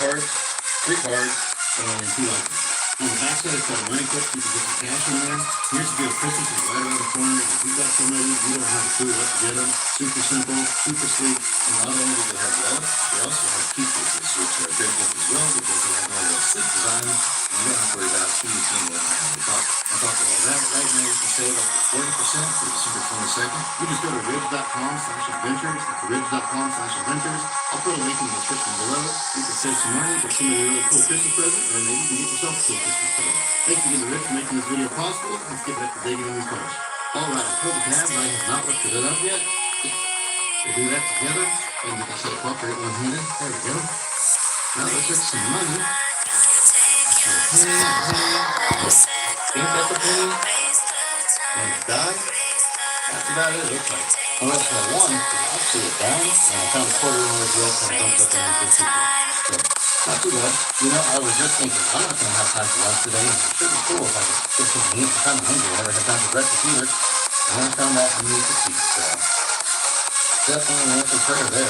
cards, 3 cards, and 2 items. On the backside, it's got a money clip so you can get some cash in there. Here's the deal, Christmas is right around the corner. If you've got somebody you don't have a clue what to get them, super simple, super sleek, and not only do they have wallets, they also have key cases, which are a great gift as well because they have all that sleek design, and you don't have to worry about too much thing going on the top. On top of all that, right now you can save up to 40% for December 22nd. You just go to ridge.com/adventures. That's ridge.com/adventures. I'll put a link in the description below. You can save some money, get somebody a really cool Christmas present, or maybe you can get yourself a cool Christmas present. Thanks again to Rich for making this video possible. Let's get back to digging in these cards. Alright, I pulled the tab, but I have not lifted it up yet. We'll do that together, and we can set it up right one-handed. There we go. Now let's get some money. Ain't that the penny? And the die? That's about it, it looks like. Unless I won, I'll see it down, and I found a quarter in the drill, and I dumped up underneath the people. So, not too bad. You know, I was just thinking, I'm not going to have time for lunch today. It should be cool if I could get something to eat. I'm kind of hungry. I never had time for breakfast either. And I found that underneath the seat. So, definitely an answer prayer there.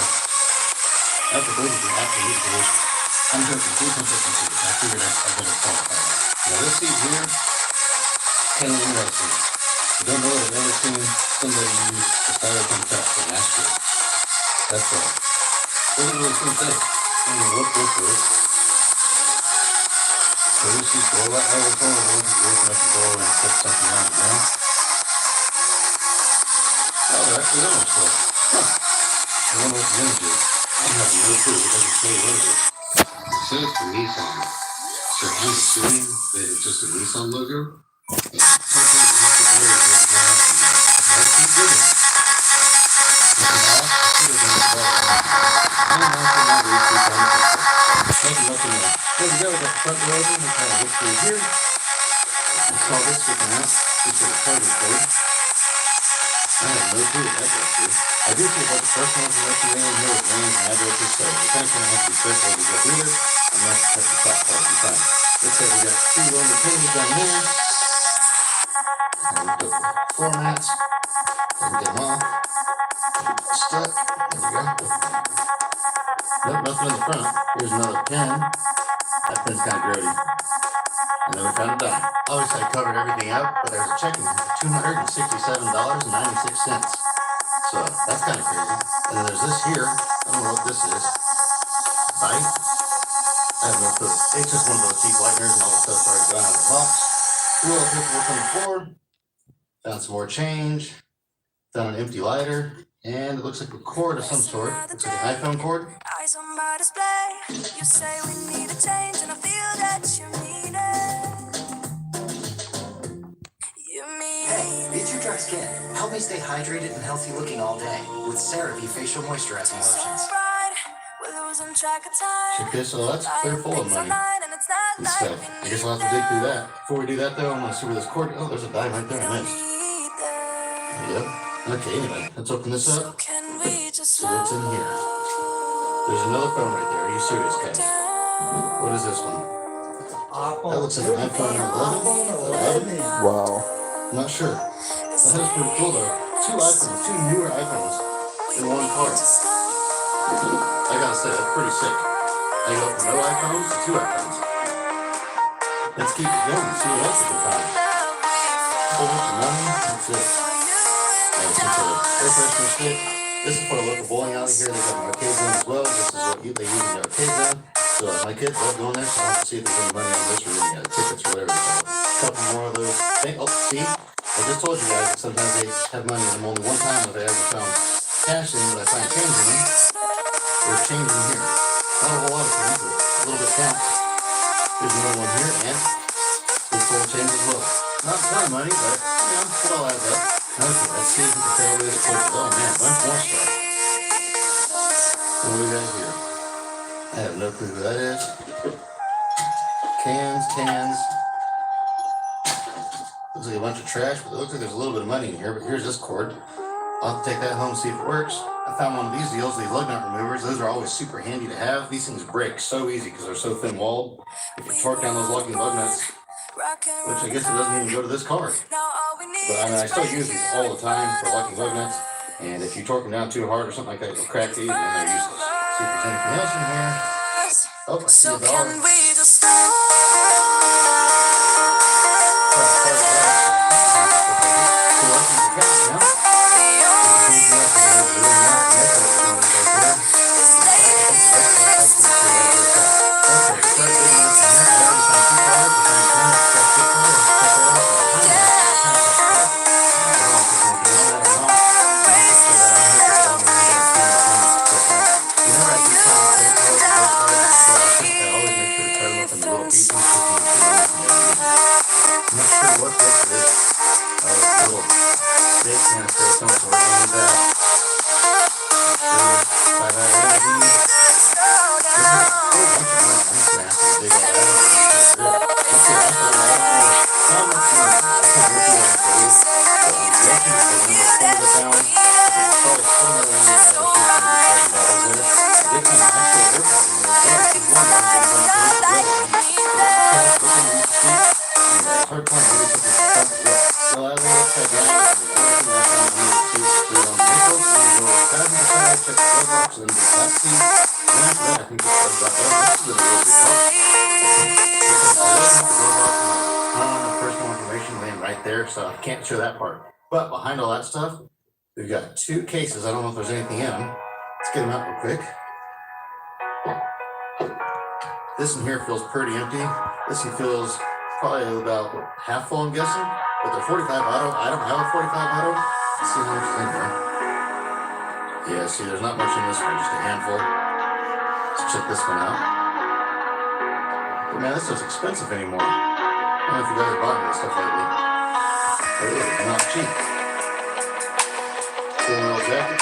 That's a baby food, absolutely delicious. I'm joking, do consistency. I figured I'd better qualify that. Now, this seat here, kind of interesting. I don't know if I've ever seen somebody use a styrofoam cup for an ashtray. That's right. Doesn't really seem safe. I'm going to look this way. So this is roll that over forward, you open up the door and put something on it now. Oh, they're actually on this way. Huh. I wonder what the image is. I have no clue. It doesn't say what it is. It says for Nissan. So I'm assuming that it's just a Nissan logo. And sometimes you have to worry about what happens. Let's keep digging. There we go, we got the front door open, we kind of look through here. We saw this sticking out. This is a carbon code. I have no clue what that goes to. I do see about the personal information in here with names and addresses, so we kind of have to be careful as we go through this. I'm not going to the top part of the time. Looks like we got 2 longer pennies down here. And we put the floor mats. And get them off. Stuck. There we go. Nope, nothing in the front. Here's another pen. That pen's kind of grody. And then we found a dime. Obviously, I covered everything up, but there's a checking $267.96. So that's kind of crazy. And then there's this here. I don't know what this is. Bite? I have no clue. It's just one of those cheap lighteners, and all the stuff's already gone out of the box. Little paperwork on the floor. Found some more change. Found an empty lighter. And it looks like a cord of some sort. Looks like an iPhone cord. Eyes on my display. You say we need a change, and I feel that you mean it. You mean Hey, it's your dry skin. Help me stay hydrated and healthy looking all day with CeraVe facial moisturizing lotions. we're losing track of time. Check this out. That's clear full of money and stuff. I guess I'll have to dig through that. Before we do that, though, I'm going to see where this cord. Oh, there's a dime right there. I missed. Yep. Okay, anyway, let's open this up. See what's in here. There's another phone right there. Are you serious, guys? What is this one? That looks like an iPhone 11. Wow. I'm not sure. That is pretty cool, though. 2 iPhones, 2 newer iPhones in one card. I gotta say, that's pretty sick. I go from no iPhones to 2 iPhones. Let's keep it going and see what else we can find. A whole bunch of money. That's it. Some sort of air freshener stick. This is for a local bowling alley here. They have an arcade zone as well. This is what they use in the arcade zone. So my kids love going there, so I'll have to see if there's any money on this or any tickets or whatever they call it. A couple more of those. Oh, see? I just told you guys that sometimes they have money in them. Only one time have I ever found cash in, but I find change in them. There's change in here. Not a whole lot of things, but a little bit counts. There's another one here, and it's full of change as well. Not a ton of money, but, you know, it all adds up. Okay, let's see if we can figure out this quick. Oh man, bunch more stuff. What do we got here? I have no clue who that is. Cans. Looks like a bunch of trash, but it looks like there's a little bit of money in here, but here's this cord. I'll have to take that home and see if it works. I found one of these deals, these lug nut removers. Those are always super handy to have. These things break so easy because they're so thin-walled. If you torque down those locking lug nuts, which I guess it doesn't even go to this car. But I mean, I still use these all the time for locking lug nuts. And if you torque them down too hard or something like that, it'll crack these and they're useless. See if there's anything else in here. Oh, I see So a dog. can we just stop? This lady next to personal information laying right there, so I can't show that part. But behind all that stuff, we've got 2 cases. I don't know if there's anything in them. Let's get them out real quick. This one here feels pretty empty. This one feels probably about half full, I'm guessing. But they're 45 auto. I don't have a 45 auto. Let's see how much is in here. Yeah, see, there's not much in this one, just a handful. Let's check this one out. But man, this is expensive anymore. I don't know if you guys have bought any stuff lately. But it is not cheap. Cool little jacket.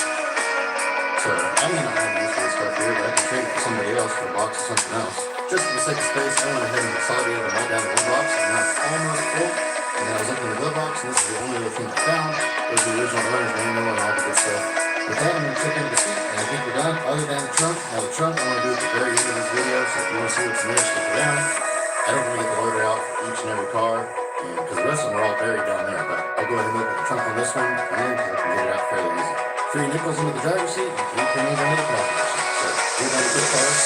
So I may not have use for this stuff here, but I can trade it for somebody else for a box or something else. Just for the sake of space, I went ahead and consolidated them all down to one box, and now it's almost full. And then I was looking in the glove box, and this is the only other thing I found. Was the original owner's manual and all the good stuff. With that, I'm going to check into the seat, and I think we're done, other than the trunk. Now the trunk, I'm going to do at the very end of this video, so if you want to see what's in there, stick around. I don't really get the loader out for each and every car, because the rest of them are all buried down there, but I'll go ahead and open the trunk on this one, and then I can get it out fairly easy. 3 nickels into the driver's seat, and 3 pennies under the passenger seat. So, we're going to good cars,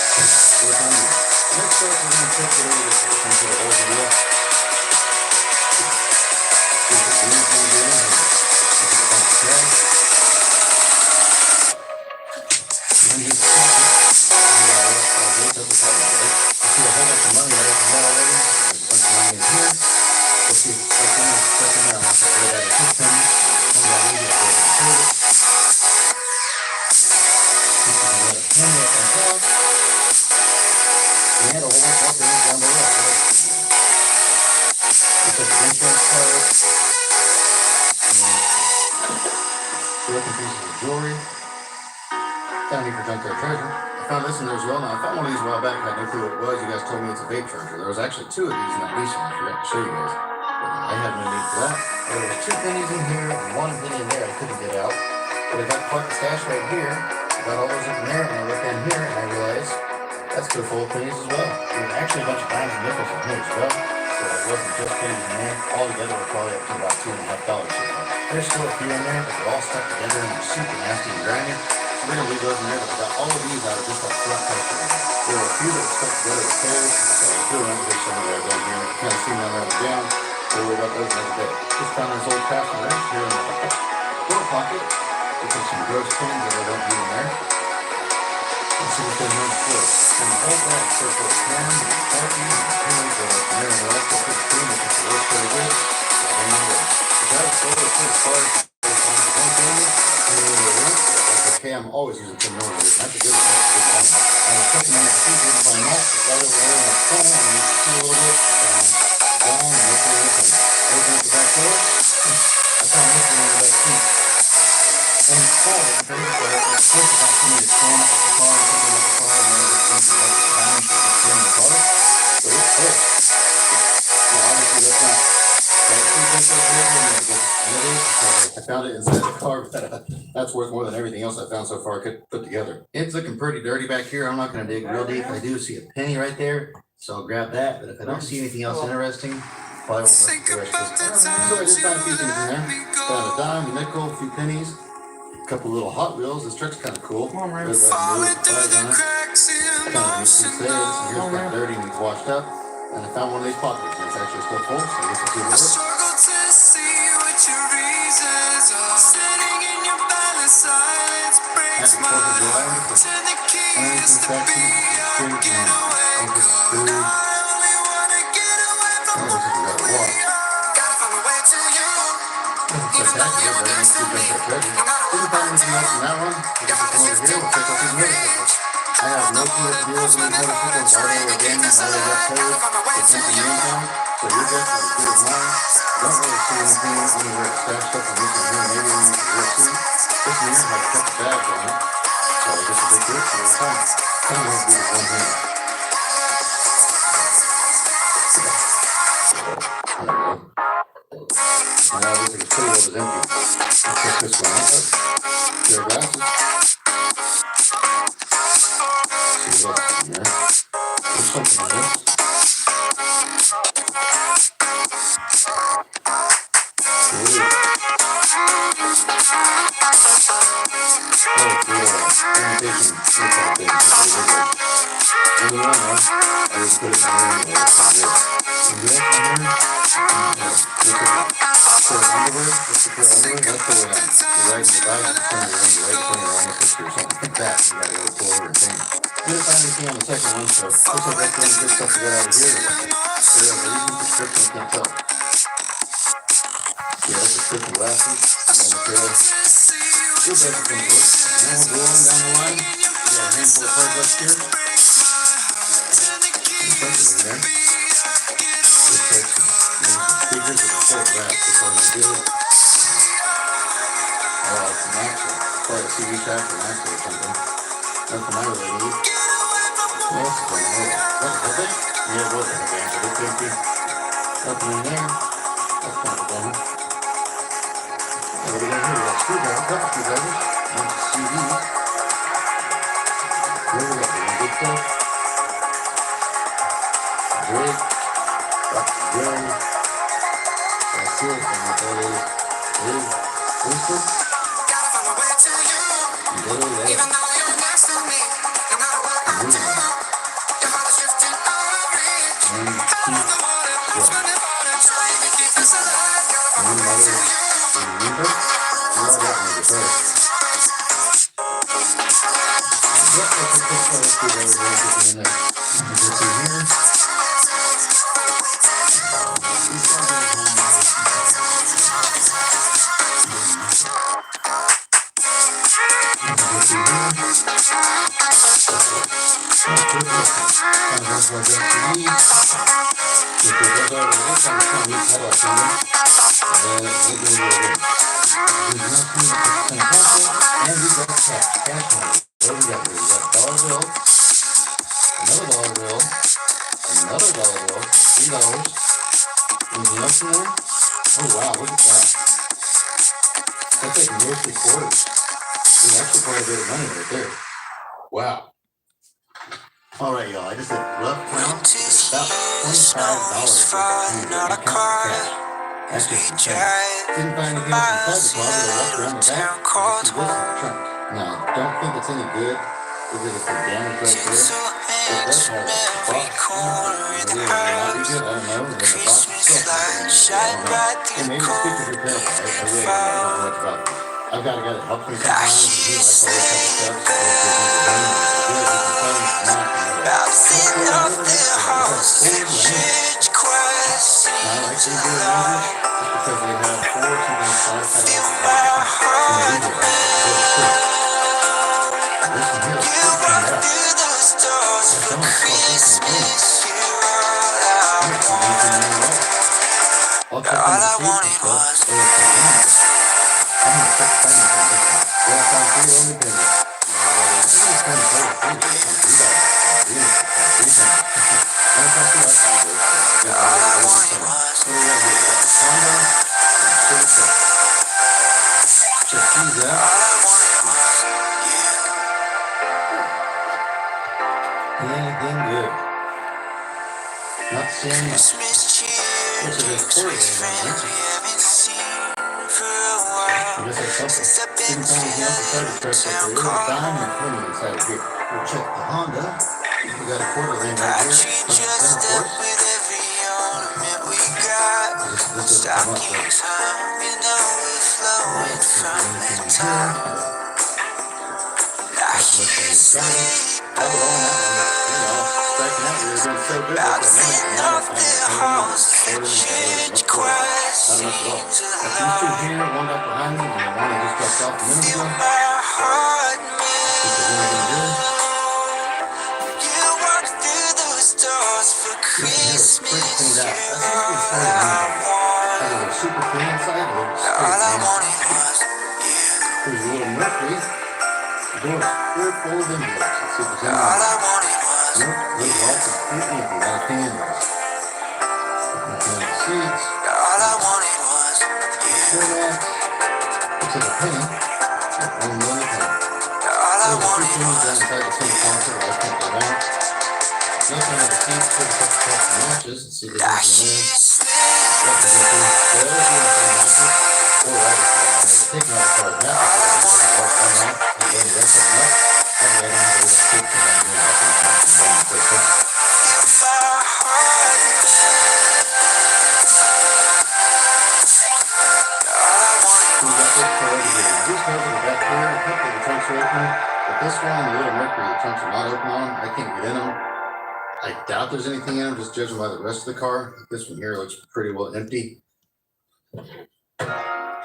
work on you. Next up, we're going to check it over this way. Some sort of old wheel. See if the wheels going to get in here. Look at the bunch of trash. And here's the socket. This up the side of it. I see a whole bunch of money right up in there already. There's a bunch of money in here. Let's see if it's stuck in there. It's stuck in there. I'm not going to wear that at this penny. Come down easy. I'll go ahead and hold it. This is another penny up on top. We had a whole bunch of things down below. Looks like an insurance card. Broken pieces of jewelry. Found here for junkyard treasure. I found this in there as well. Now, I found one of these a while back. I had no clue what it was. You guys told me it's a vape charger. There was actually 2 of these in that Nissan. I forgot to show you guys. But I had no need for that. There was 2 pennies in here and 1 penny in there I couldn't get out. But I got quite the stash right here. I got all those up in there, and I looked in here, and I realized that's good full of pennies as well. There was actually a bunch of dimes and nickels in here as well. So it wasn't just pennies in there. All together we're probably up to about $2.50 so far. There's still a few in there, but they're all stuck together and they're super nasty and grimy. So we're gonna leave those in there, but I got all of these out of just that front cover. There were a few that were stuck together with pairs, so I threw them over somewhere down here. You kind of see them on the down. So we'll worry about those another day. Just found this old craftsman wrench here in the door pocket. Looks like some gross pins that I don't need in there. Let's see what's in here before. And the whole back circle of pins and parking and pins that are there in the electrical for the cream, which is the worst part of it. I don't know what. The guy's still as good as far as one thing. Okay, I'm always using 10 millimeters. That's a good one. That's a good one. I was checking on the seat and find that right over there in the corner, and you see a little bit down and look at it and open up the back door. I found this one in the back seat. And it's called it very quick. It's supposed to have somebody standing up the car and picking up the car and then just thinking like the time to get in the car. But it's full. So obviously that's not I found it inside the car, but that's worth more than everything else I found so far could put together. It's looking pretty dirty back here. I'm not going to dig real deep. I do see a penny right there, so I'll grab that. But if I don't see anything else interesting, probably won't look the rest of this. So I just found a few things in there. Found a dime, a nickel, a few pennies, a couple little Hot Wheels. This truck's kind of cool. Fall into the crack Kind of needs to be said. Here's kind of dirty, needs washed up. And I found one of these pockets, and it's actually still full, so I guess we'll see what it is. Happy 4th of July, Arlington, Texas, street and Uncle Food. Oh, this is a wash. Spectacular, but I need to keep up their treasure. Didn't find anything else in that one. I guess it's over here. We'll check out these motorcycles. I have no clue what to do with these motorcycles. Are they organic? Are they left over? It's empty meantime. So your guess is as good as mine. Don't really see anything anywhere to stash stuff on this one here. Maybe we need to real see. This one here has a couple bags on it. So I guess a big deal. So we'll find it. Kind of have to do with one hand. There we go. And now this is pretty well as empty. I'll pick this one up. Pair of glasses. See what else is in there. There's something on this. Here it is. Oh, it's the imitation snake thing. That's what it is. And you know, I just put it in there anyway. That's pretty good. And the other one here. Pair of underwear. What's the pair of underwear? That's the way you're riding your bike. It's turning around, you're right, turning around, it's or something like that. You gotta go pull over and thing. Didn't find anything on the second one, so looks like that's the only good stuff to get out of here. Pair of reading prescription, I can't tell. Yeah, that's prescription glasses. And then a pair of good basic input. And then we'll go on down the line. We got a handful of cards up here. And something in there. Looks like speakers with a full wrap before I do it. Oh, it's an Maxwell. Probably a CD track or Maxwell or something. Nothing I really need. What else is going on? What, was it? Yeah, it was a headband, but it's empty. Nothing in there. That's kind of a bummer. What do we got here? We got a screwdriver, a couple screwdrivers, a bunch of CDs. Here we got the good stuff. Drake. Dr. Dre. That's it. And what that is Winston. And Billy Ray. And Ruben. And Keith Sweat. And Mother. And Nimber. You all got me first. Yep, that's a quick part of the way we're getting in there. And this in here. Oh wow, look at that. That's like near 3 quarters. There's actually quite a bit of money right there. Wow. Alright, y'all, I just did a rough count. It's about $25 worth of cash. That's just insane. Didn't find anything else inside the closet. I walked around the back. I see this in the trunk. Now, don't think it's any good because it's the damage right there. It does have a box. Maybe it might not be good. I don't know. And then the box itself is and maybe the speakers are terrible. I really don't know much about it. I've got a guy that helps me sometimes, and he likes all this type of stuff. So if there's any good, you can tell me it's not. Bouncing off the house, change questions. I like these good language just because they have 4, sometimes 5 titles. And the video is really quick. This one here is pretty cleaned up. That's almost close to the thing. I'm not seeing anything in there at all. I'll check in the seats and stuff. They look so wonderful. I'm gonna check the timing on this one. Yeah, I found 3 only pennies. I think it's kind of cool. I think it's $3. I found 2 items there, so I guess I'll get it over some. What do we have here? We got the Honda and Civic. Check these out. Anything good? Not seeing much. What's a recording on there? I guess that's something. Didn't find anything else inside the truck, but there is a dime and a 20 inside of here. We'll check the Honda. We got a quarter lane right I here. treat Front your and center, of step course. with every ornament we got. This doesn't come up, but Stockings hung and overflowing let's see if from there's the anything in top. here. I Let's look hear you inside. sleep Oh, on that one. You know, striking out, we were doing so good there for a minute, and bouncing now off we're the finding halls pain as and the floating and church whatsoever. choir Not much at all. sings Got these two along. here, one back behind me, and then one that just dropped off a minute Feel ago. my heart Let's see if there's anything good. move. You walk through those doors for This one here looks pretty Christmas. cleaned out. You're That seems to be the story all of I Honda. want. Either they're super clean inside or they're All straight I nasty. wanted was you. Here's a little Mercury. The door is full of envelopes. Let's see if there's anything All I in there. wanted was Nope, those are all completely empty. Not a thing in those. Looking at the seats. all I wanted was you. Floor mats. Looks like a penny. Yep, only one penny. All I There's a few wanted pennies down was inside the single console. I can't get out. Nothing on the seats. Put a couple cups and matches. Let's see if I there's hear anything in you there. sleep. Yep, there's nothing. So there's no matches. Or riders for that matter. Taking out the car's matches. Why not? And then the rest of them up. That way I don't have to leave a tape from that doing nothing. It's not going to first time. Feel my heart move. All I wanted So we got this car over here. These cars are back here. A couple of the trunks are open. But this one and the little Mercury, the trunks are not open on them. I can't get in them. I doubt there's anything in them, just judging by the rest of the car. This one here looks pretty well empty.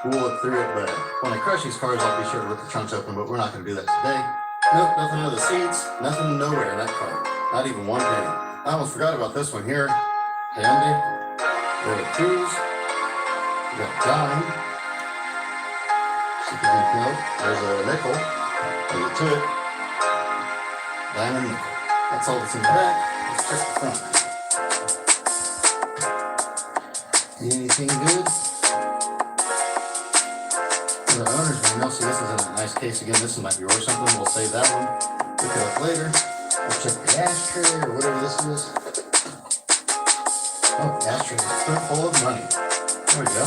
We'll look through it, but when I crush these cars, I'll be sure to rip the trunks open, but we're not going to do that today. Nope, nothing under the seats, nothing nowhere in that car. Not even one penny. I almost forgot about this one here. Hyundai. There are twos. We got dime. See if you can know. There's a nickel. There's a to it. Dime and nickel. That's all that's in the back. Let's check the front. Anything good? The owner's manual. See, this is in a nice case again. This one might be worth something. We'll save that one. Look it up later. We'll check the ashtray or whatever this is. Oh, the ashtray is full of money. There we go.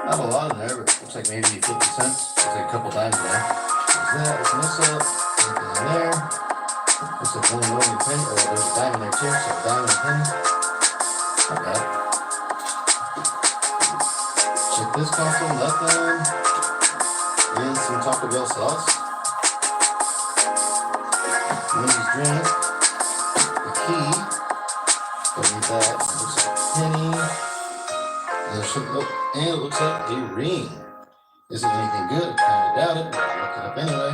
Not a lot in there, but looks like maybe 50 cents. There's like a couple dimes in there. There's that. Open this up. Anything in there? Looks like one lonely penny. Oh, there's a dime in there too. So a dime and a penny. Not bad. Check this console. Nothing. And some Taco Bell sauce. Wendy's drink. The key. Don't need that. It looks like a penny. There's some, oh, and it looks like a ring. Is it anything good? I kind of doubt it, but I'll look it up anyway.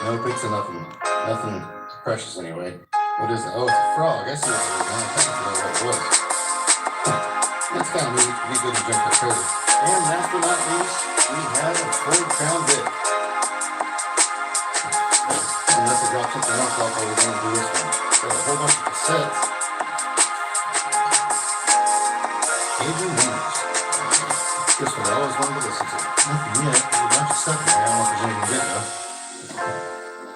No pizza, nothing precious anyway. What is it? Oh, it's a frog. I see what it is now. I think I forgot what it was. That's kind of neat. Be good to jump the treasure. And last but not least, we have a Ford Crown Vic. Unless I drop something else off, I was going to do this one. Got a whole bunch of cassettes. Adrian Winners. This one I always wanted to listen to. Nothing yet. There's a bunch of stuff in here. I don't know if there's anything good though.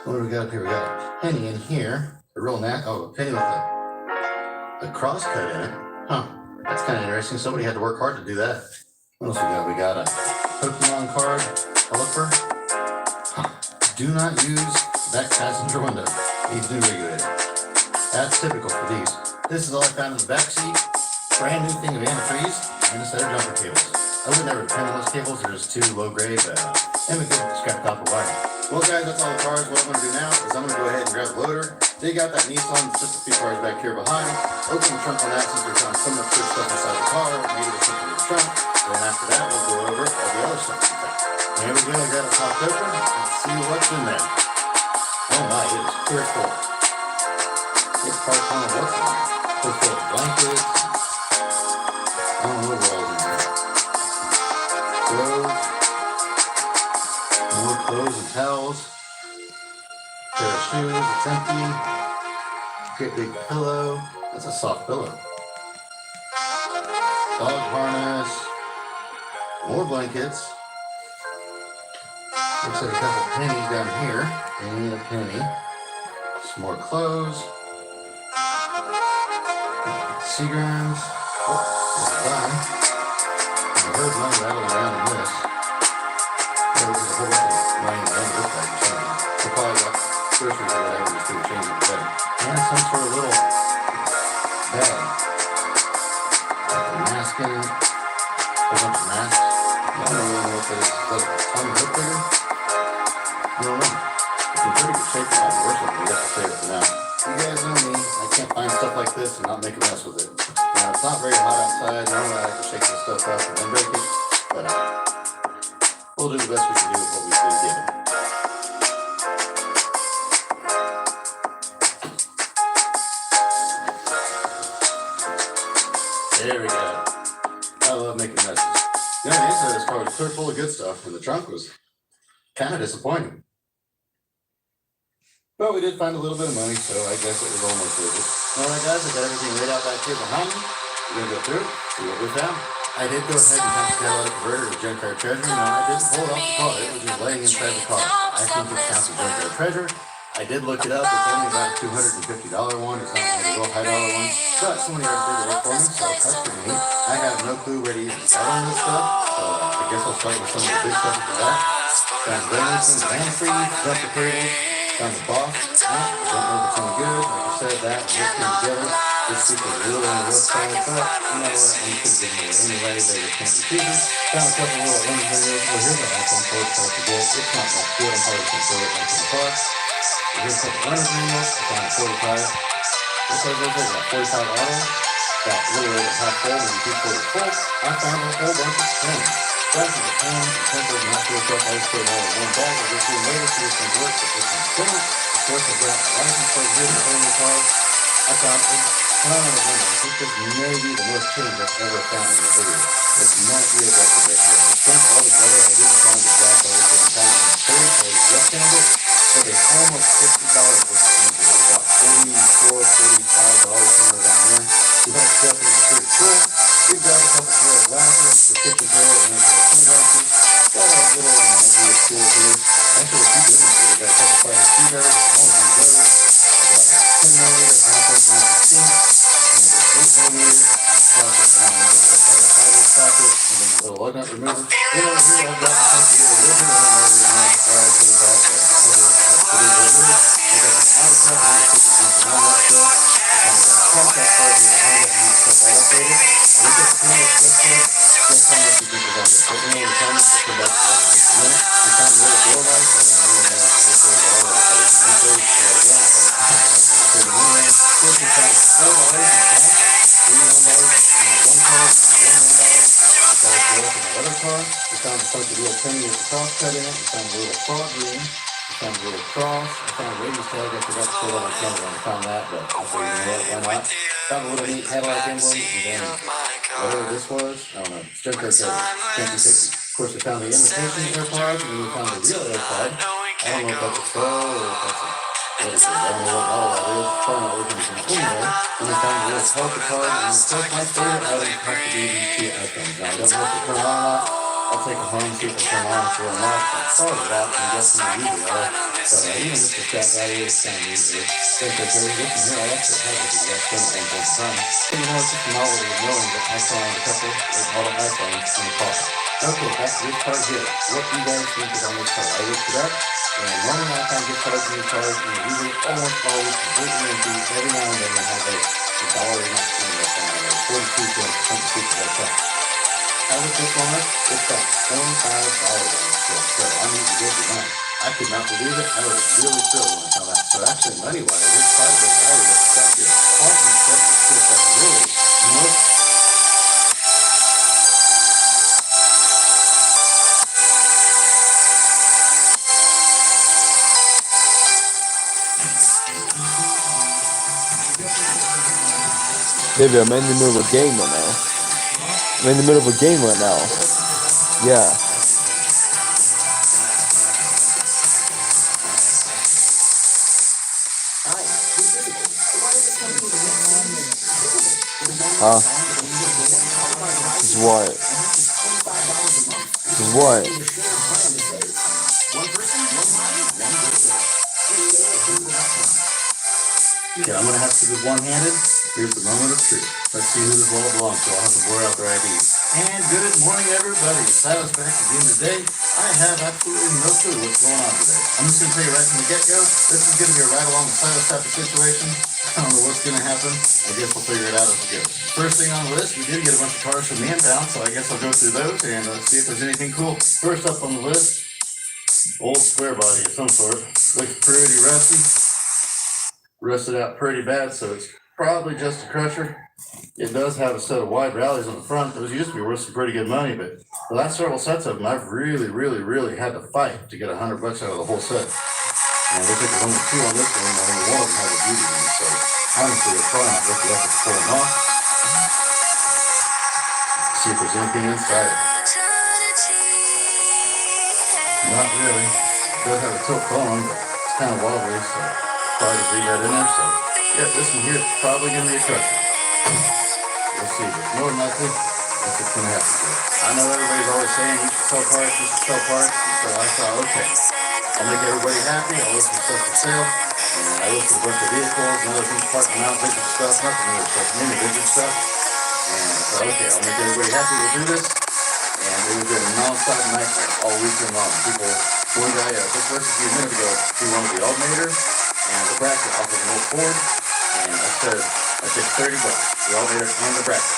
What do we got up here? We got a penny in here. A real a penny with a cross cut in it. Huh. That's kind of interesting. Somebody had to work hard to do that. What else we got? We got a Pokemon card flipper. Huh. Do not use back passenger window. Needs new regulator. That's typical for these. This is all I found in the back seat. Brand new thing of antifreeze and a set of jumper cables. I would never depend on those cables. They're just too low grade and we could scrap copper wire. Well guys, that's all the cars. What I'm going to do now is I'm going to go ahead and grab the loader. Dig out that Nissan, it's just a few cars back here behind. Open the trunk on that since we found so much good stuff inside the car. Maybe there's something in the trunk. Then after that, we'll go over all the other stuff. There we go. I got it popped open. Let's see what's in there. Oh my, it is clear full. It's parked on what's in there. It's full of blankets. I don't know what all's in there. Clothes. More clothes and towels. Pair of shoes. It's empty. Great big pillow. That's a soft pillow. Dog harness. More blankets. Looks like a couple pennies down here. And a penny. Some more clothes. Seagrams. Oh, there's a dime. I heard money rattling around in this. There was a whole bunch of money around this bag or something. So probably got groceries or whatever, just to change it better. And some sort of little bag. Like a mask in it. A bunch of masks. I don't really know what that is. Does it tell me look bigger? I don't know. It's in pretty good shape. I'll work with it. We have to save it for now. You guys know me. I can't find stuff like this and not make a mess with it. Now, it's not very hot outside. Normally I can shake this stuff up and then break it. But we'll do the best we can do with what we've been given. There we go. I love making messes. The only answer to this car was clear full of good stuff, and the trunk was kind of disappointing. But we did find a little bit of money, so I guess it was almost worth it. Alright guys, I got everything laid out back here behind me. We're gonna go through it, see what we found. I did go ahead and count the catalytic converter to junkyard treasure. No, I didn't pull it off the car, it was just laying inside the car. I think it counts as junkyard treasure. I did look it up, it's only about a $250 one, it's not one of the real high dollar ones. But somebody already did the work for me, so trust me. I have no clue where to even start on this stuff, so I guess I'll start with some of the big stuff at the back. Found Branson, antifreeze, jumper cable, found the box. I don't know if it's any good, like I said, that and this came together. This piece was a little on the rough side, but you know what, I'm just gonna give them away anyway, they just can't be choosers. Found a couple little lemons in here. Well, here's an iPhone code for it to get. It's not that good, I'm probably gonna throw it back in the car. Here's a couple runners manuals. I found a 45. This says right there, got 45 auto. Got literally a half full and 2/4 full. I found a whole bunch of pens. Bunches of pens and pencils and that sort of stuff. I just put it all in one bag. I'll get to it later, see if this one works, if this one's don't. Of course, I've got a license plate here to put in the car. I found a ton of money. I think this may be the most change I've ever found in a video. This might be a record right here. I spent all together. I didn't find the exact value for the time. I just found it. But it's almost $50 worth of things. About $44, $45 somewhere down there. We got stuff in the pretty cool. We've got a couple pair of glasses, prescription pair, and a pair of sunglasses. Got a little Nike of tools here. Actually, a few good ones here. Got a couple pair of screwdrivers, I won't use those. I got a 10mm half-inch length of stink, and a 8mm socket, socket, and then a little lug nut remover. Then over here, I've got something to do with it. I don't know where I put that, but I got the outer cover here to put the juice around that stuff. I got a contact card here to hang up and use stuff all up later. I looked at the camera stuff here. Guess how much you think is on this? Let me know in the comments. We'll come back to that in just a minute. We found a little door light. I don't really know if this is all or if it's inside or like that, but anyway. First we found $4 in cash, $31 in one card, and $1. We found a blow up in the other card. We found a funky little penny with the cross cut in it. We found a little frog ring. I found a little cross. I found a lady's tag. I forgot to put it on camera when I found that, but I thought, you know what, why not? Found a little neat Cadillac emblem, and then whatever this was, I don't know, it's junkyard treasure, can't be picky. Of course, we found the imitation AirPods, and then we found the real AirPod. I don't know if that's a pro or if that's a, what is it, I don't know what model that is. It's probably not working as anyway. And we found a little Telca card, and of course, my favorite item has to be these two iPhones. Now, I don't know if they turn on or not. I'll take it home, see if they turn on, if they're not. I'm sorry about it, I'm guessing they usually are. But even if it's got value, it's kind of neat. It's very good. And here I actually have this exact thing at one point in time. So, you know, it's just a novelty of knowing that I found a couple of model iPhones in the car. Okay, back to this card here. What do you guys think is on this card? I looked it up, and normally I find gift cards in these cards, and they're usually almost always completely empty. Every now and then they have like a dollar and not spending left on it, or 42 cents, something stupid like that. I looked this one up, it's got $25 on it, so I'm eating good tonight. I could not believe it. I was really thrilled when I found that. So actually, money-wise, it's quite a bit of value with stuff here. Quantum treasure is cool stuff, really. Most Baby, I'm in the middle of a game right now. I'm in the middle of a game right now. Yeah. Huh? This is what? This is what? Okay, I'm gonna have to do one-handed. Here's the moment of truth. Let's see who this wall belongs to. I'll have to blur out their IDs. And good morning, everybody. Silas back again today. I have absolutely no clue what's going on today. I'm just going to tell you right from the get-go, this is going to be a right along the Silas type of situation. I don't know what's going to happen. I guess we'll figure it out as we go. First thing on the list, we did get a bunch of cars from the inbound, so I guess I'll go through those and see if there's anything cool. First up on the list, old square body of some sort. Looks pretty rusty. Rusted out pretty bad, so it's probably just a crusher. It does have a set of wide rallies on the front. Those used to be worth some pretty good money, but the last several sets of them, I've really had to fight to get $100 out of the whole set. And it looks like there's only two on this one, and only one of them has a beauty in it, so honestly, it's probably not worth the effort to pull them off. See if there's anything inside it. Not really. It does have a tilt column, but it's kind of wobbly, so probably just leave that in there. So, yeah, this one here is probably going to be a crusher. We'll see, but more than likely, that's what's going to happen to it. I know everybody's always saying you should sell parts, and so I thought, okay, I'll make everybody happy, I'll list some stuff for sale, and I listed a bunch of vehicles and other things, parking out, vintage stuff, nothing really stuff, mainly vintage stuff, and I thought, okay, I'll make everybody happy, we'll do this, and it was a non-stop nightmare all weekend long. People, one guy, just versus a few minutes ago, he wanted the alternator and the bracket off of an old Ford, and I said, I take $30, the alternator and the bracket.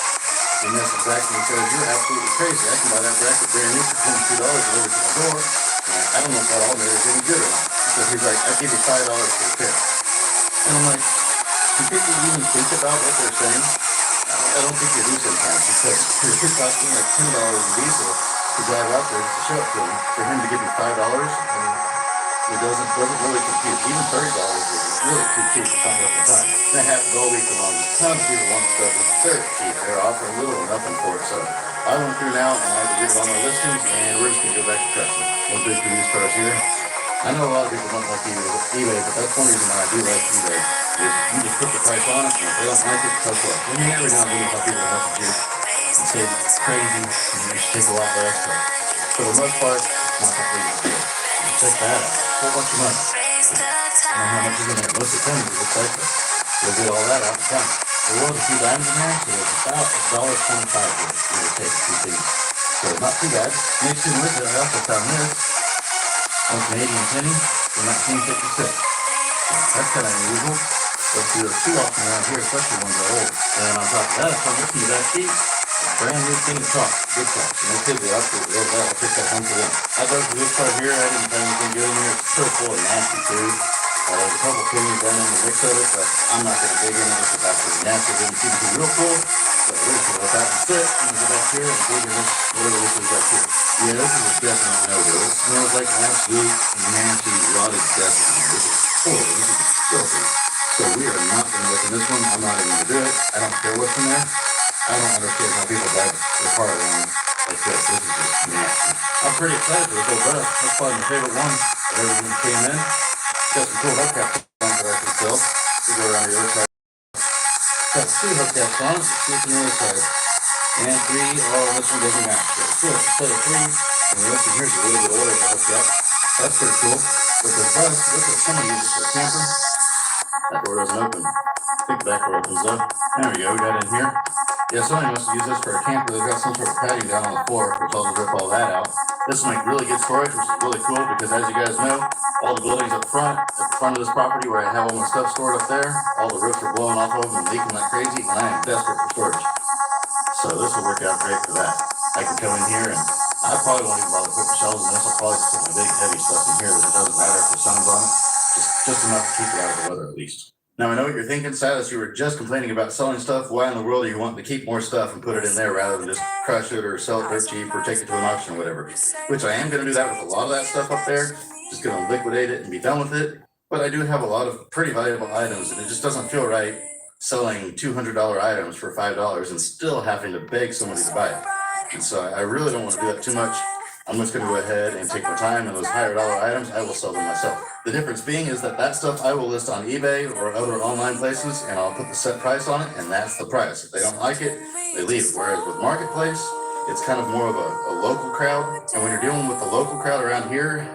And that's exactly what he says, you're absolutely crazy. I can buy that bracket brand new for $22 delivered to the door. And I don't know if that alternator is any good or not. So he's like, I'll give you $5 for the repair. And I'm like, do people even think about what they're saying? I don't think they do sometimes, because it's costing like $10 in diesel to drive out there to show up to him. For him to give me $5, I mean, it doesn't really compute. Even $30 is really too cheap for something at the time. And that happens all week long. Tons of people want stuff that's very cheap. They're offering little or nothing for it. So I went through now and I read all my listings, and we're just gonna go back to custom. We'll bid for these cars here. I know a lot of people don't like eBay, but that's one reason why I do like eBay. Is you just put the price on it, and if they don't like it, tough luck. And every now and then some people message you and say it's crazy, and you should take a lot less, but for the most part, it's not completely good. Check that out. A whole bunch of money. I don't know how much is in there. Most of the time, it looks like that. We'll get all that out in front. There was a few dimes in there, so there's about $1.25 for it. Give or take a few things. So not too bad. Mixed in with it, I also found this. On Canadian penny from 1956. That's kind of unusual. But there's two often around here, especially ones that are old. And on top of that, I found this in the back seat. Brand new thing of chalk, good chalk. And they kids are absolutely love that. I'll take that home for them. I thought for this part here, I didn't find anything good in here. It's so full of nasty food. There's a couple pennies down in the mix of it, but I'm not going to dig in it. It's absolutely nasty. It didn't seem to be real cool. So we're just going to let that one sit and go back here and dig in this, whatever this is back here. Yeah, this is a definite no-go. It smells like absolute nasty, rotted death. This is horrible. This is filthy. So we are not going to look in this one. I'm not even going to do it. I don't care what's in there. I don't understand how people drive their car around like this. This is just nasty. I'm pretty excited for this old bus. That's probably my favorite one that everyone came in. Got some cool hubcaps on that I can sell. We go around the other side. Got two hubcaps on it. Let's see what's on the other side. And three. Oh, this one doesn't match. So it's good. Instead of three. And the rest of here's a little bit older than a hubcap. That's pretty cool. But the bus, looks like somebody uses for a camper. That door doesn't open. I think the back door opens up. There we go. We got in here. Yeah, somebody must have used this for a camper. They've got some sort of padding down on the floor, which I'll just rip all that out. This will make really good storage, which is really cool because, as you guys know, all the buildings up front of this property where I have all my stuff stored up there, all the roofs are blowing off of them and leaking like crazy, and I am desperate for storage. So this will work out great for that. I can come in here and I probably won't even bother putting shelves in this. I'll probably just put my big heavy stuff in here that it doesn't matter if the sun's on it. Just enough to keep it out of the weather at least. Now I know what you're thinking, Silas, you were just complaining about selling stuff. Why in the world are you wanting to keep more stuff and put it in there rather than just crush it or sell it dirt cheap or take it to an auction or whatever? Which I am going to do that with a lot of that stuff up there. Just going to liquidate it and be done with it. But I do have a lot of pretty valuable items, and it just doesn't feel right selling $200 items for $5 and still having to beg somebody to buy it. And so I really don't want to do that too much. I'm just going to go ahead and take my time, and those higher dollar items, I will sell them myself. The difference being is that stuff I will list on eBay or other online places, and I'll put the set price on it, and that's the price. If they don't like it, they leave it. Whereas with Marketplace, it's kind of more of a local crowd. And when you're dealing with the local crowd around here,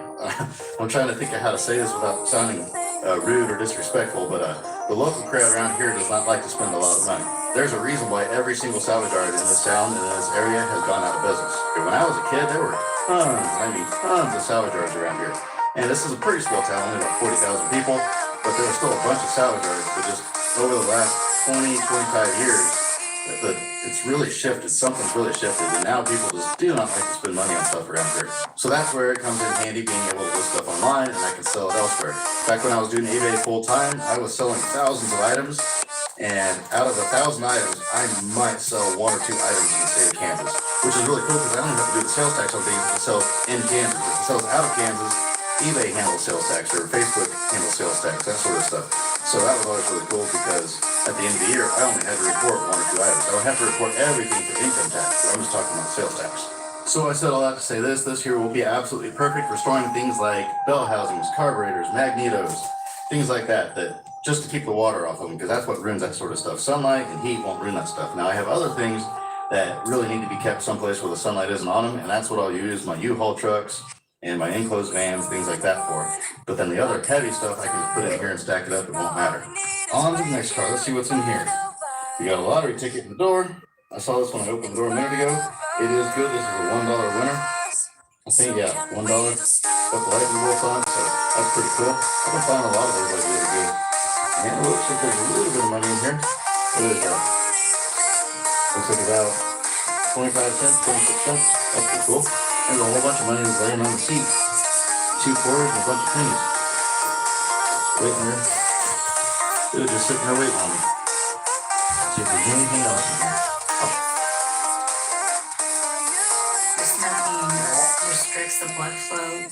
I'm trying to think of how to say this without sounding rude or disrespectful, but the local crowd around here does not like to spend a lot of money. There's a reason why every single salvage yard in this town and in this area has gone out of business. When I was a kid, there were tons of salvage yards around here. And this is a pretty small town, only about 40,000 people, but there were still a bunch of salvage yards. But just over the last 20, 25 years, it's really shifted. Something's really shifted, and now people just do not like to spend money on stuff around here. So that's where it comes in handy, being able to list stuff online, and I can sell it elsewhere. Back when I was doing eBay full time, I was selling thousands of items, and out of 1,000 items, I might sell 1 or 2 items in the state of Kansas, which is really cool because I don't have to do the sales tax on things if it sells in Kansas. If it sells out of Kansas, eBay handles sales tax or Facebook handles sales tax, that sort of stuff. So that was always really cool because at the end of the year, I only had to report 1 or 2 items. I don't have to report everything for income tax, but I'm just talking about sales tax. So I said all that to say this here will be absolutely perfect for storing things like bell housings, carburetors, magnetos, things like that just to keep the water off of them, because that's what ruins that sort of stuff. Sunlight and heat won't ruin that stuff. Now I have other things that really need to be kept someplace where the sunlight isn't on them, and that's what I'll use my U-Haul trucks and my enclosed vans, things like that for. But then the other heavy stuff I can just put in here and stack it up, it won't matter. On to the next car, let's see what's in here. We got a lottery ticket in the door. I saw this when I opened the door a minute ago. It is good, this is a $1 winner. I think, yeah, $1. Got the lightning bolts on it, so that's pretty cool. I've been finding a lot of those like really good. And it looks like there's a little bit of money in here. What is that? Looks like about 25 cents, 26 cents. That's pretty cool. There's a whole bunch of money that's laying on the seat. 2 quarters and a bunch of pennies. Waiting there. It was just sitting there waiting on me. See if there's anything else in here. Restricts the blood flow. It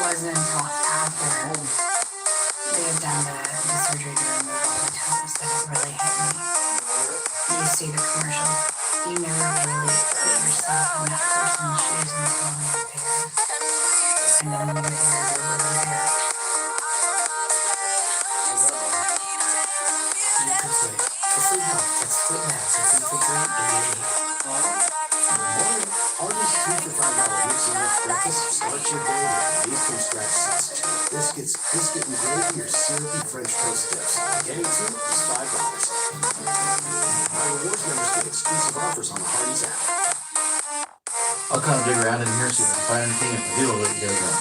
wasn't until after they had done the surgery to remove all the toes that it really hit me. You see the commercial. You never really put yourself in that person's shoes until you're there. And then when you're there, they're really there. You could say, for free health, that's Quit Max, it's infiltrate 88. Morning, all these 2 for $5 mix and match breakfast. Start your day with made from scratch sausage, biscuits, biscuit and gravy, or syrupy French toast dips. Getting 2 is $5. My rewards members get exclusive offers on the Hardee's app. I'll kind of dig around in here, see if I can find anything. If I do, I'll let you guys know.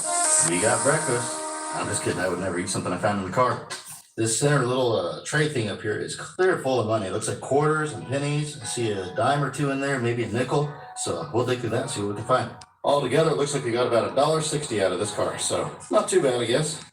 We got breakfast. I'm just kidding, I would never eat something I found in the car. This center little tray thing up here is clear full of money. It looks like quarters and pennies. I see a dime or 2 in there, maybe a nickel. So we'll dig through that and see what we can find. All together, it looks like we got about $1.60 out of this car. So not too bad, I guess.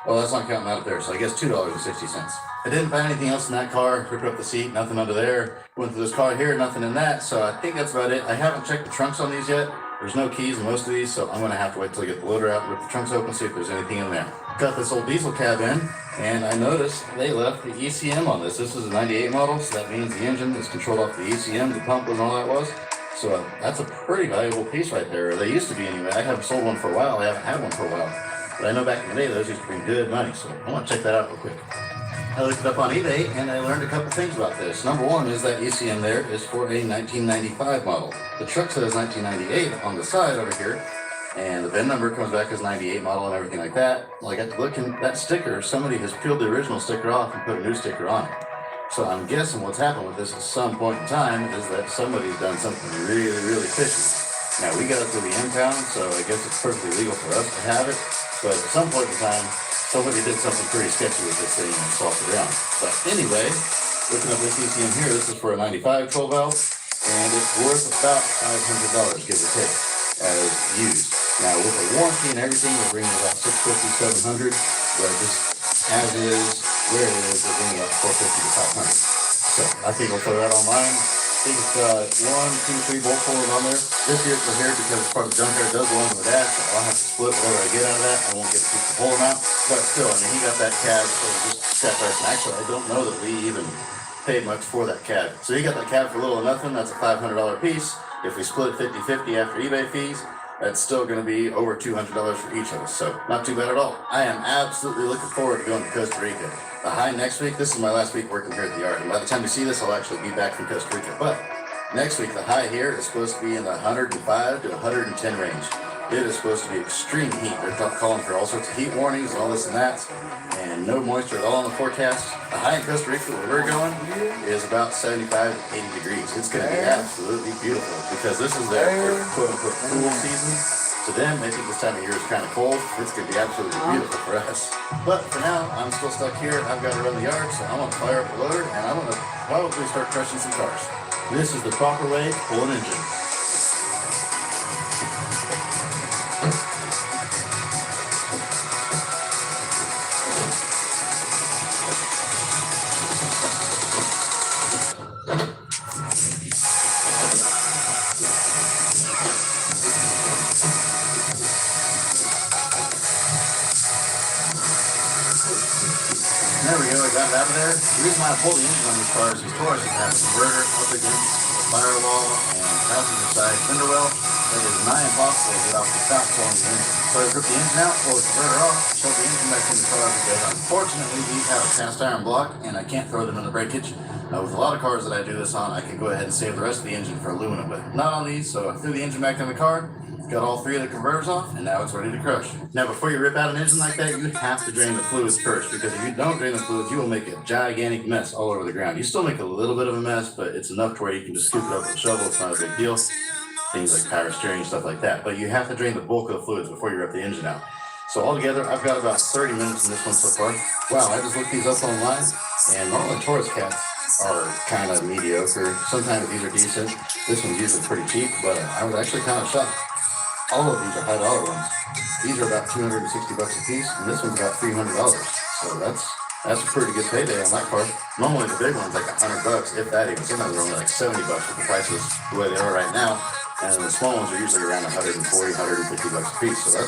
Oh, that's not counting out there. So I guess $2.60. I didn't find anything else in that car. Ripped up the seat, nothing under there. Went through this car here, nothing in that. So I think that's about it. I haven't checked the trunks on these yet. There's no keys in most of these, so I'm going to have to wait till I get the loader out, rip the trunks open, see if there's anything in there. Got this old diesel cab in, and I noticed they left the ECM on this. This is a 98 model, so that means the engine is controlled off the ECM, the pump was and all that was. So that's a pretty valuable piece right there. They used to be anyway. I haven't sold one for a while. I haven't had one for a while. But I know back in the day, those used to bring good money, so I want to check that out real quick. I looked it up on eBay, and I learned a couple things about this. Number one is that ECM there is for a 1995 model. The truck says 1998 on the side over here, and the VIN number comes back as 98 model and everything like that. Well, I got to looking, that sticker, somebody has peeled the original sticker off and put a new sticker on it. So I'm guessing what's happened with this at some point in time is that somebody's done something really, really fishy. Now, we got it through the impound, so I guess it's perfectly legal for us to have it, but at some point in time, somebody did something pretty sketchy with this thing and swapped it around. But anyway, looking up this ECM here, this is for a 95 12 valve, and it's worth about $500, give or take, as used. Now, with a warranty and everything, we're bringing about $650, $700, but just as is, where it is, we're bringing about $450 to $500. So I think we'll throw that online. I think it's got 1, 2, 3 bolt pullers on there. This here's for here because it's part of the junkyard. It does belong to the dash, so I'll have to split whatever I get out of that. I won't get to keep the pull them out. But still, I mean, he got that cab for just scrap price. And actually, I don't know that we even paid much for that cab. So he got that cab for little or nothing. That's a $500 piece. If we split 50-50 after eBay fees, that's still going to be over $200 for each of us. So not too bad at all. I am absolutely looking forward to going to Costa Rica. The high next week, this is my last week working here at the yard. And by the time you see this, I'll actually be back from Costa Rica. But next week, the high here is supposed to be in the 105 to 110 range. It is supposed to be extreme heat. They're calling for all sorts of heat warnings and all this and that, and no moisture at all in the forecast. The high in Costa Rica where we're going is about 75 to 80 degrees. It's going to be absolutely beautiful because this is their quote-unquote cool season. To them, they think this time of year is kind of cold. It's going to be absolutely beautiful for us. But for now, I'm still stuck here. I've got to run the yard, so I'm going to fire up the loader, and I'm going to probably start crushing some cars. This is the proper way to pull an engine. There we go, I got it out of there. The reason why I pulled the engine on these cars is these cars have a converter up against the firewall and passenger side fender well. It is nigh impossible to get off without pulling the engine. So I rip the engine out, pull the converter off, shove the engine back in the car because unfortunately these have a cast iron block and I can't throw them in the breakage. With a lot of cars that I do this on, I can go ahead and save the rest of the engine for aluminum, but not on these, so I threw the engine back in the car, got all three of the converters off, and now it's ready to crush. Now, before you rip out an engine like that, you have to drain the fluids first, because if you don't drain the fluids, you will make a gigantic mess all over the ground. You still make a little bit of a mess, but it's enough to where you can just scoop it up with a shovel. It's not a big deal. Things like power steering, stuff like that. But you have to drain the bulk of the fluids before you rip the engine out. So altogether, I've got about 30 minutes in this one so far. Wow, I just looked these up online, and normally Taurus cats are kind of mediocre. Sometimes these are decent. This one's usually pretty cheap, but I was actually kind of shocked. All of these are high dollar ones. These are about $260 a piece, and this one's about $300. So that's a pretty good payday on that car. Normally the big one's like $100, if that even. Sometimes they're only like $70 with the prices the way they are right now. And the small ones are usually around $140, $150 a piece. So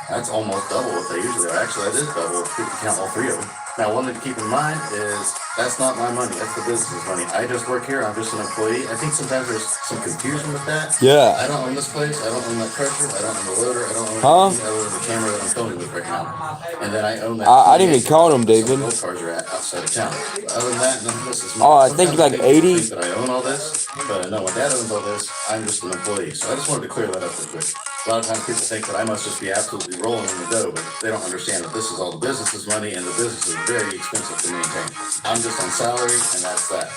that's almost double what they usually are. Actually, that is double if you count all three of them. Now, one thing to keep in mind is that's not my money. That's the business's money. I just work here. I'm just an employee. I think sometimes there's some confusion with that. Yeah. I don't own this place. I don't own that crusher. I don't own the loader. I don't own anything other than the camera that I'm filming with right now. And then I own that. I didn't even count them, David. Those cars are outside of town. Other than that, none of this is Oh, I think like 80. That I own all this, but no, my dad owns all this. I'm just an employee. So I just wanted to clear that up real quick. A lot of times people think that I must just be absolutely rolling in the dough, but they don't understand that this is all the business's money, and the business is very expensive to maintain. I'm just on salary, and that's that.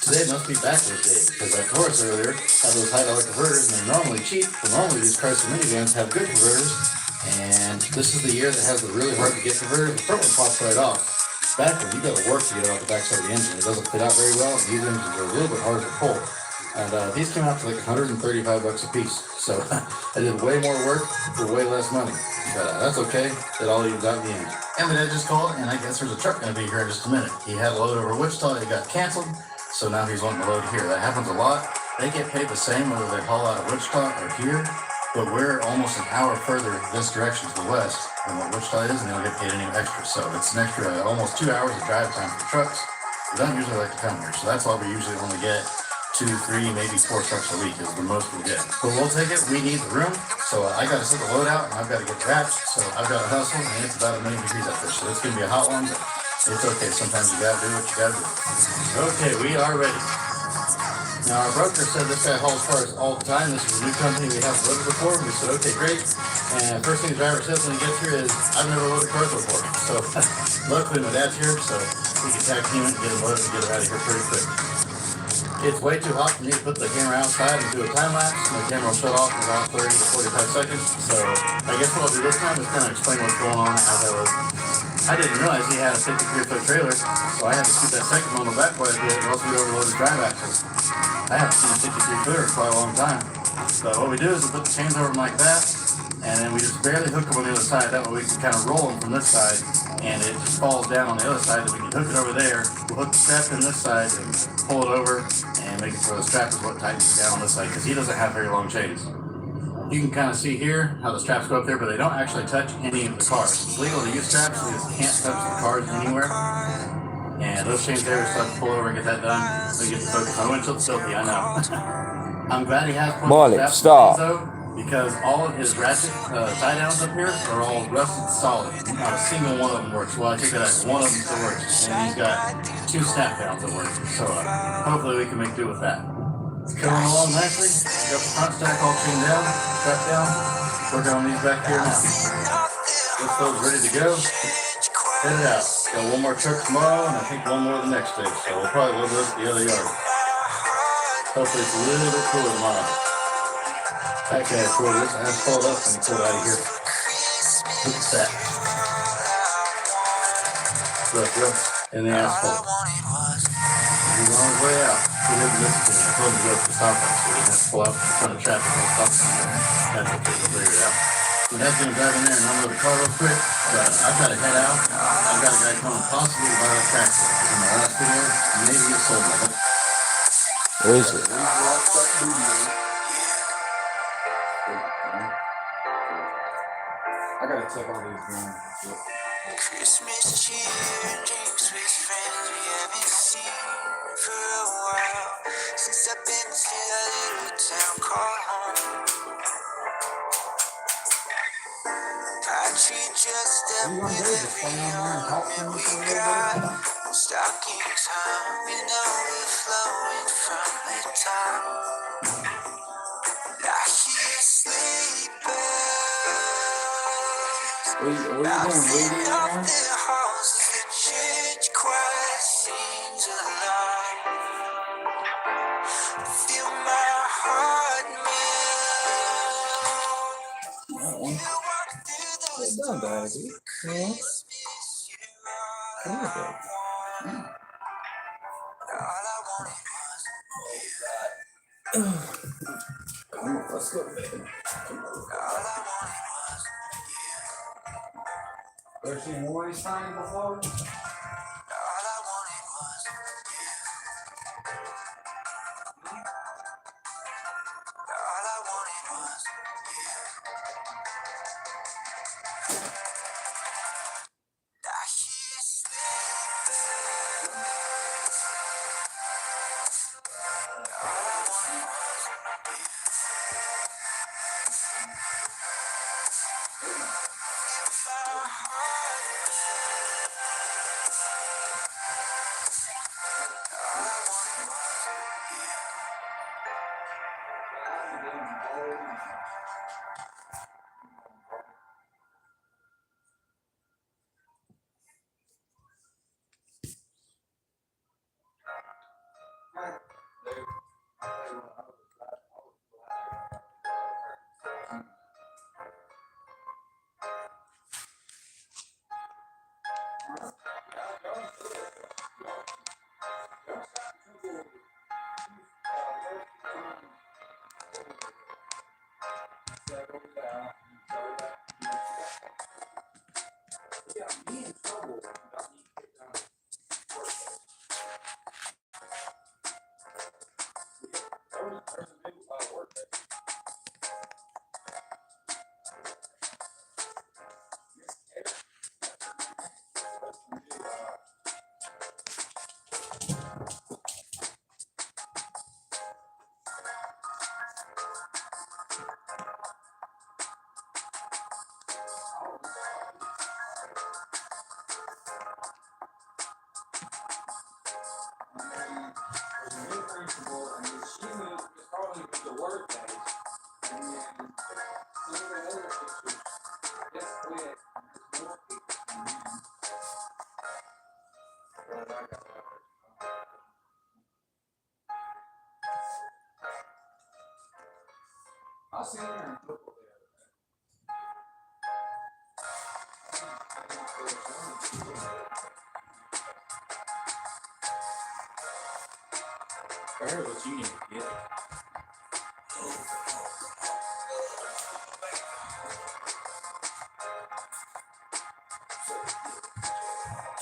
Today must be backwards day, because that Taurus earlier had those high dollar converters, and they're normally cheap, but normally these Chrysler minivans have good converters, and this is the year that has the really hard to get converter. The front one pops right off. Back one, you gotta work to get it off the backside of the engine. It doesn't fit out very well, and these engines are a little bit harder to pull. And these came out to like $135 a piece, so I did way more work for way less money. But that's okay, it all evens out in the end. And the dad just called, and I guess there's a truck gonna be here in just a minute. He had a load over Wichita, it got canceled. So now he's wanting to load here. That happens a lot. They get paid the same whether they haul out of Wichita or here, but we're almost an hour further this direction to the west than what Wichita is, and they don't get paid any extra. So it's an extra almost 2 hours of drive time for trucks. We don't usually like to come here, so that's why we usually only get 2, 3, maybe 4 trucks a week is the most we get. But we'll take it. We need the room, so I got to set the load out, and I've got to get wrapped. So I've got to hustle, and it's about 1,000,000 degrees out there. So it's gonna be a hot one, but it's okay. Sometimes you gotta do what you gotta do. Okay, we are ready. Now our broker said this guy hauls cars all the time. This is a new company we haven't loaded before. We said, okay, great. And first thing the driver says when he gets here is, I've never loaded cars before. So luckily my dad's here, so we can tag team it, get it loaded, and get it out of here pretty quick. It's way too hot for me to put the camera outside and do a time lapse. My camera will shut off in about 30 to 45 seconds. So I guess what I'll do this time is kind of explain what's going on as I load. I didn't realize he had a 53-foot trailer, so I had to scoot that second one on the back quite a bit, or else we overloaded drive axles. I haven't seen a 53-footer in quite a long time. So what we do is we put the chains over them like that, and then we just barely hook them on the other side. That way we can kind of roll them from this side, and it just falls down on the other side. Then we can hook it over there. We'll hook the strap in this side and pull it over, and make it so the strap is what tightens it down on this side, because he doesn't have very long chains. You can kind of see here how the straps go up there, but they don't actually touch any of the cars. It's legal to use straps, you just can't touch the cars anywhere. And those chains there, so I can pull over and get that done. Let me get the focus. My windshield's filthy, I know. I'm glad he has put Molly, straps stop. though, because all of his ratchet tie downs up here are all rusted solid. Not a single one of them works. Well, I take that back. One of them still works, and he's got 2 snap downs that work. So hopefully we can make do with that. It's coming along nicely. Got the front stack all chained down, strapped down. Working on these back here now. This those ready to go. Headed out. Got one more truck tomorrow, and I think one more the next day. So we'll probably load those at the other yard. Hopefully it's a little bit cooler tomorrow. Actually, I pulled this asphalt up and he pulled out of here. Look at that. Look, in the asphalt. He's on his way out. He didn't listen to me. I told him to go to the stop sign, so he didn't have to pull out in front of traffic on the stop sign. That's okay, we'll figure it out. But that's gonna drive in there and unload the car real quick. But I've got to head out. I've got a guy coming possibly to buy that tractor. In my last video, maybe it's sold of it. Where is it? I gotta check all these games. Christmas cheer and drinks with friends we haven't seen for a while. Since I've been to that little town called home. I treat just up with every ornament we got. Stockings hung and overflowing from the top. I hear sleepers bouncing off the halls as the church choir sings alive. Feel my heart melt. You walk through those doors. Christmas, you're all I want. All I wanted was Come on, let's go, baby. all I wanted was Ever seen Maury sign before? all I wanted was all I wanted was I hear sleepers. All I wanted was my heart. All I wanted was I'll see you in football I heard what you need to get.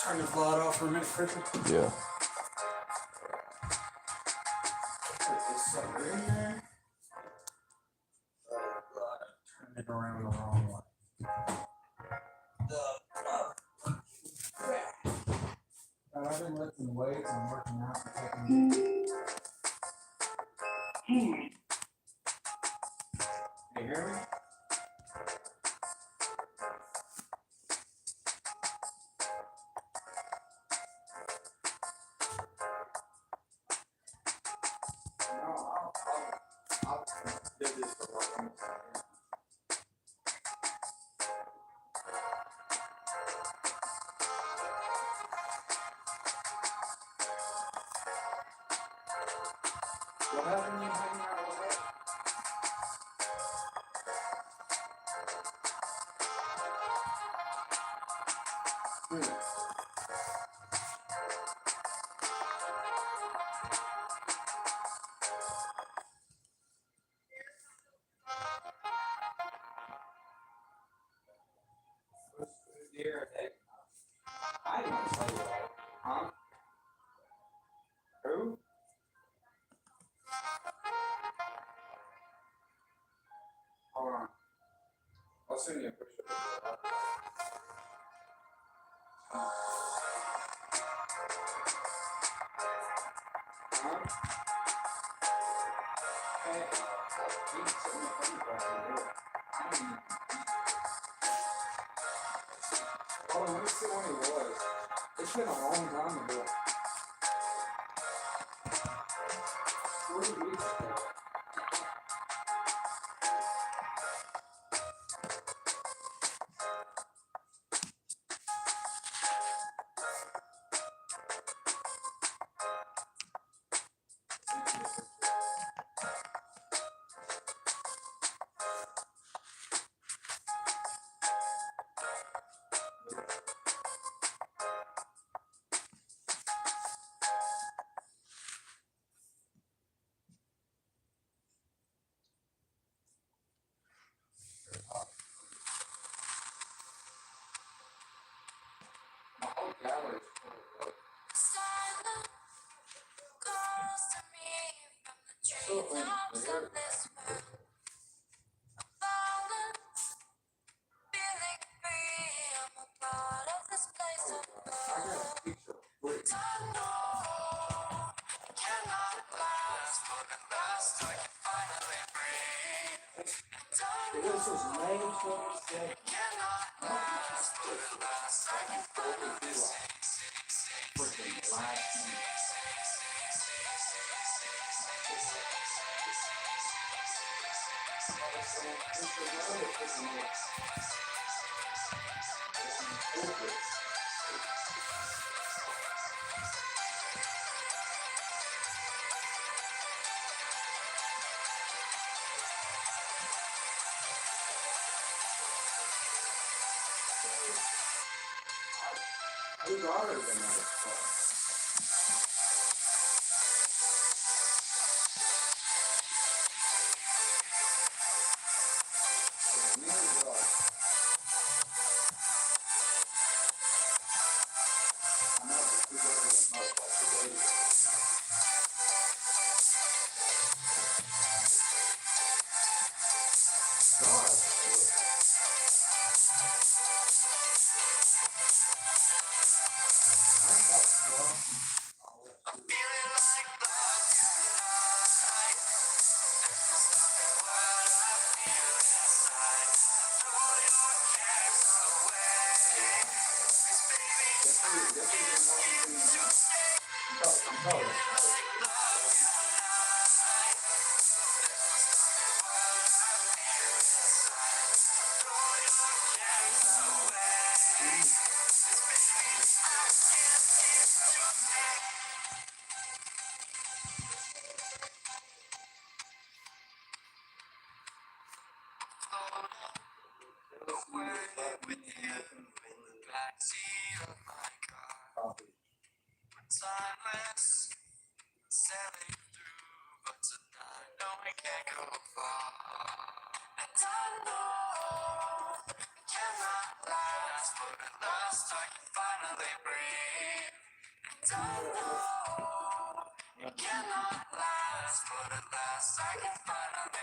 Turn the vlog off for a minute, Christian. Yeah. Put this sucker in there. Oh, God. and go around the wrong way. I've been lifting weights and working out and taking. Can you hear me? I'll do this for one second. What happened when you hang out with her? I didn't want to tell you that. Huh? Who? Hold on. I'll send you a picture of that. Huh? Hey, you sent me a photograph of it. I don't even. Hold on, let me see when he was. It's been a long time ago. 3 weeks ago. My whole gallery is full of books. Silent calls to me from the treetops of this world. Violence, feeling free. I'm a part of this place of I got a love. picture. Wait. I know it cannot last, but at last I can finally breathe. And I This is know May 27th. it cannot last, but at last I can finally Freaking last minute. Whose daughter is in that? Me as well. I know the two daughters are not like the lady. feeling like blood tonight. What I feel inside. Throw your cares away. 'Cause baby, I can't seem to stay. I'm sorry. Like blood tonight. What I feel inside. Throw your cares away. 'Cause baby, I can't seem to stay. Away with you in the backseat of my car. Timeless, sailing through, but tonight, no, we can't go far. And I know it cannot last, but at last I can finally breathe. And I know it cannot last, but at last I can finally